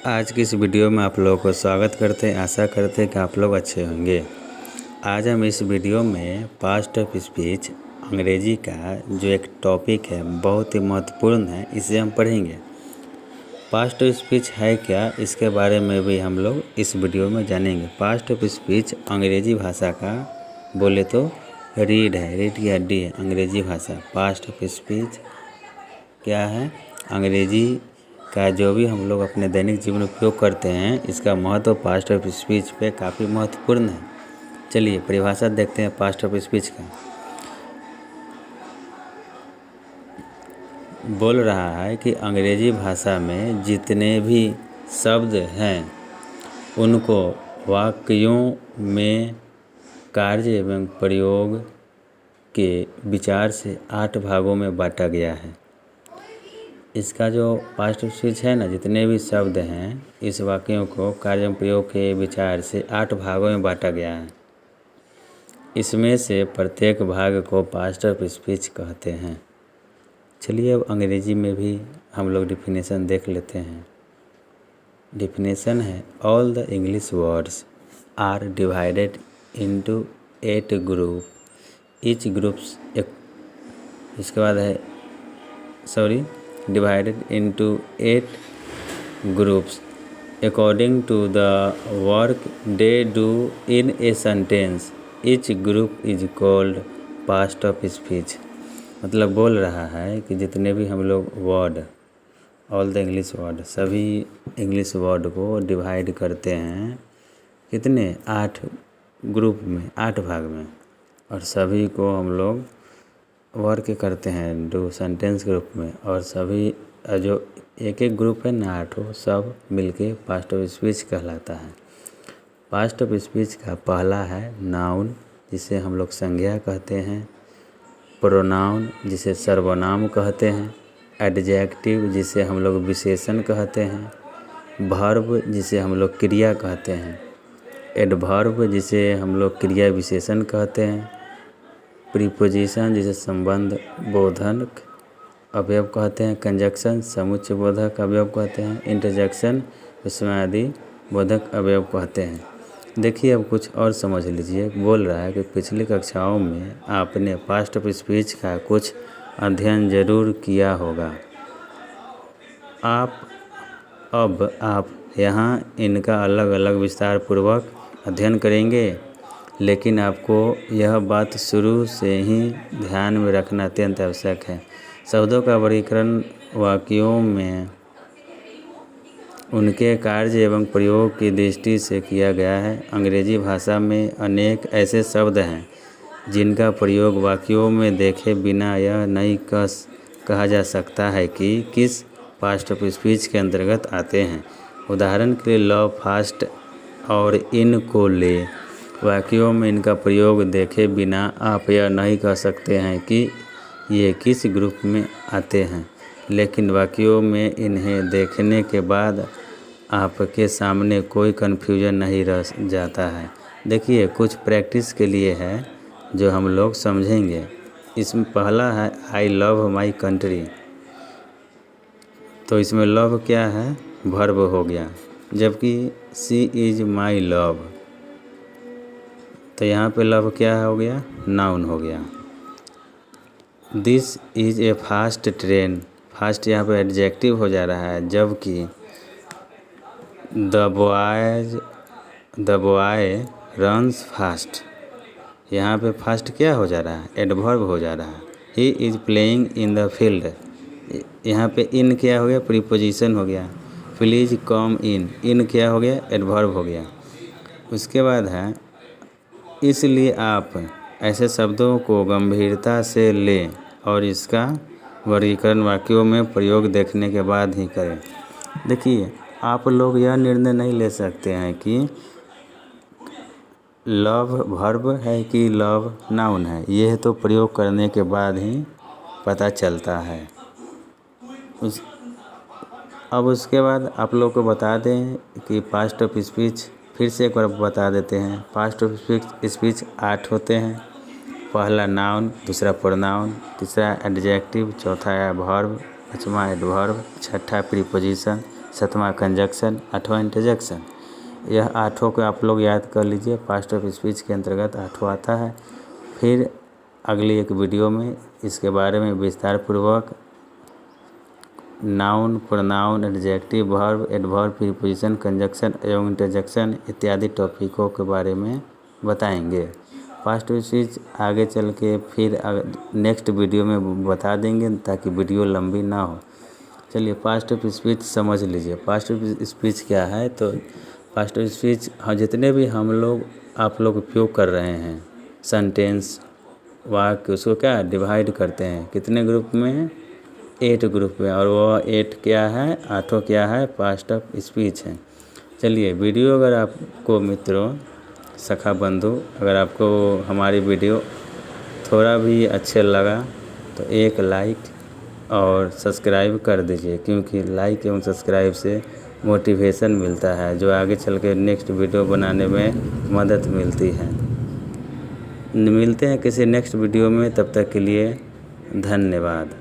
आज की इस वीडियो में आप लोगों को स्वागत करते हैं। आशा करते हैं कि आप लोग अच्छे होंगे। आज हम इस वीडियो में पास्ट ऑफ स्पीच अंग्रेजी का जो एक टॉपिक है बहुत ही महत्वपूर्ण है, इसे हम पढ़ेंगे। पास्ट ऑफ स्पीच है क्या, इसके बारे में भी हम लोग इस वीडियो में जानेंगे। पास्ट ऑफ स्पीच अंग्रेजी भाषा का बोले तो रीड है, रीड की हड्डी है अंग्रेजी भाषा। पास्ट ऑफ स्पीच क्या है? अंग्रेजी का जो भी हम लोग अपने दैनिक जीवन में उपयोग करते हैं, इसका महत्व पास्ट ऑफ स्पीच पे काफ़ी महत्वपूर्ण है। चलिए परिभाषा देखते हैं पास्ट ऑफ स्पीच का। बोल रहा है कि अंग्रेजी भाषा में जितने भी शब्द हैं उनको वाक्यों में कार्य एवं प्रयोग के विचार से 8 भागों में बांटा गया है। इसका जो पास्ट ऑफ स्पीच है ना, जितने भी शब्द हैं इस वाक्यों को कार्य एवं प्रयोग के विचार से 8 भागों में बांटा गया है। इसमें से प्रत्येक भाग को पास्ट ऑफ स्पीच कहते हैं। चलिए अब अंग्रेजी में भी हम लोग डिफिनेशन देख लेते हैं। डिफिनेशन है, all the English words are divided into 8 group, each groups इसके बाद है divided into 8 groups according to the work they do in a sentence. Each group is called past of speech. मतलब बोल रहा है कि जितने भी हम लोग word, all the English word, सभी इंग्लिश वर्ड को डिवाइड करते हैं कितने 8 ग्रुप में, 8 भाग में, और सभी को हम लोग वर्क करते हैं डू सेंटेंस ग्रुप में। और सभी जो एक एक ग्रुप है ना 8, सब मिलके पास्ट ऑफ स्पीच कहलाता है। पास्ट ऑफ स्पीच का पहला है नाउन, जिसे हम लोग संज्ञा कहते हैं, प्रोनाउन जिसे सर्वनाम कहते हैं, एडजेक्टिव जिसे हम लोग विशेषण कहते हैं, वर्ब जिसे हम लोग क्रिया कहते हैं, एडवर्ब जिसे हम लोग क्रिया विशेषण कहते हैं, प्रीपोजिशन जिसे संबंध बोधक अवयव कहते हैं, कंजक्शन समुच्चय बोधक अवयव कहते हैं, इंटरजेक्शन विस्मयादि बोधक अवयव कहते हैं। देखिए अब कुछ और समझ लीजिए। बोल रहा है कि पिछली कक्षाओं में आपने पास्ट ऑफ स्पीच का कुछ अध्ययन जरूर किया होगा। आप यहाँ इनका अलग अलग विस्तार पूर्वक अध्ययन करेंगे, लेकिन आपको यह बात शुरू से ही ध्यान में रखना अत्यंत आवश्यक है। शब्दों का वर्गीकरण वाक्यों में उनके कार्य एवं प्रयोग की दृष्टि से किया गया है। अंग्रेजी भाषा में अनेक ऐसे शब्द हैं जिनका प्रयोग वाक्यों में देखे बिना यह नहीं कहा जा सकता है कि किस पास्ट ऑफ स्पीच के अंतर्गत आते हैं। उदाहरण के लिए लव, फास्ट और इन को ले वाक्यों में इनका प्रयोग देखे बिना आप यह नहीं कह सकते हैं कि ये किस ग्रुप में आते हैं, लेकिन वाक्यों में इन्हें देखने के बाद आपके सामने कोई कन्फ्यूजन नहीं रह जाता है। देखिए कुछ प्रैक्टिस के लिए है जो हम लोग समझेंगे। इसमें पहला है आई लव माई कंट्री। तो इसमें लव क्या है? वर्ब हो गया, जबकि सी इज़ माई लव, तो यहाँ पे लव क्या हो गया? नाउन हो गया। This is a fast train, fast यहाँ पे एडजेक्टिव हो जा रहा है, जबकि द बॉय रन्स फास्ट, यहाँ पे फास्ट क्या हो जा रहा है? एडवर्ब हो जा रहा है। He is playing in the field, यहाँ पे इन क्या हो गया? प्रीपोजिशन हो गया। प्लीज कम इन क्या हो गया? एडवर्ब हो गया। उसके बाद है इसलिए आप ऐसे शब्दों को गंभीरता से लें और इसका वर्गीकरण वाक्यों में प्रयोग देखने के बाद ही करें। देखिए आप लोग यह निर्णय नहीं ले सकते हैं कि लव वर्ब है कि लव नाउन है, यह तो प्रयोग करने के बाद ही पता चलता है। अब उसके बाद आप लोग को बता दें कि पास्ट ऑफ स्पीच फिर से एक बार बता देते हैं। पास्ट ऑफ स्पीच 8 होते हैं। पहला नाउन, दूसरा प्रोनाउन, तीसरा एडजेक्टिव, चौथा है वर्ब, पाँचवा एडवर्ब, छठा प्रीपोजिशन, 7वां कंजक्शन, 8वां इंटरजेक्शन। यह 8 को आप लोग याद कर लीजिए, पास्ट ऑफ स्पीच के अंतर्गत 8 आता है। फिर अगली एक वीडियो में इसके बारे में विस्तार पूर्वक noun, pronoun, adjective, verb, adverb, preposition, conjunction एवं इंटरजेक्शन इत्यादि टॉपिकों के बारे में बताएंगे। पास्ट ऑफ स्पीच आगे चल के फिर नेक्स्ट वीडियो में बता देंगे ताकि वीडियो लंबी ना हो। चलिए पास्ट ऑफ स्पीच समझ लीजिए। पास्ट ऑफ स्पीच क्या है? तो पास्ट ऑफ स्पीच जितने भी हम लोग आप लोग उपयोग कर रहे हैं सेंटेंस, वाक्य, उसको क्या डिवाइड करते हैं कितने ग्रुप में? 8 ग्रुप में। और वो 8 क्या है? 8 क्या है? पास्ट ऑफ स्पीच है। चलिए वीडियो अगर आपको मित्रों, सखा बंधु, अगर आपको हमारी वीडियो थोड़ा भी अच्छे लगा तो एक लाइक और सब्सक्राइब कर दीजिए, क्योंकि लाइक एवं सब्सक्राइब से मोटिवेशन मिलता है जो आगे चल के नेक्स्ट वीडियो बनाने में मदद मिलती है। मिलते हैं किसी नेक्स्ट वीडियो में, तब तक के लिए धन्यवाद।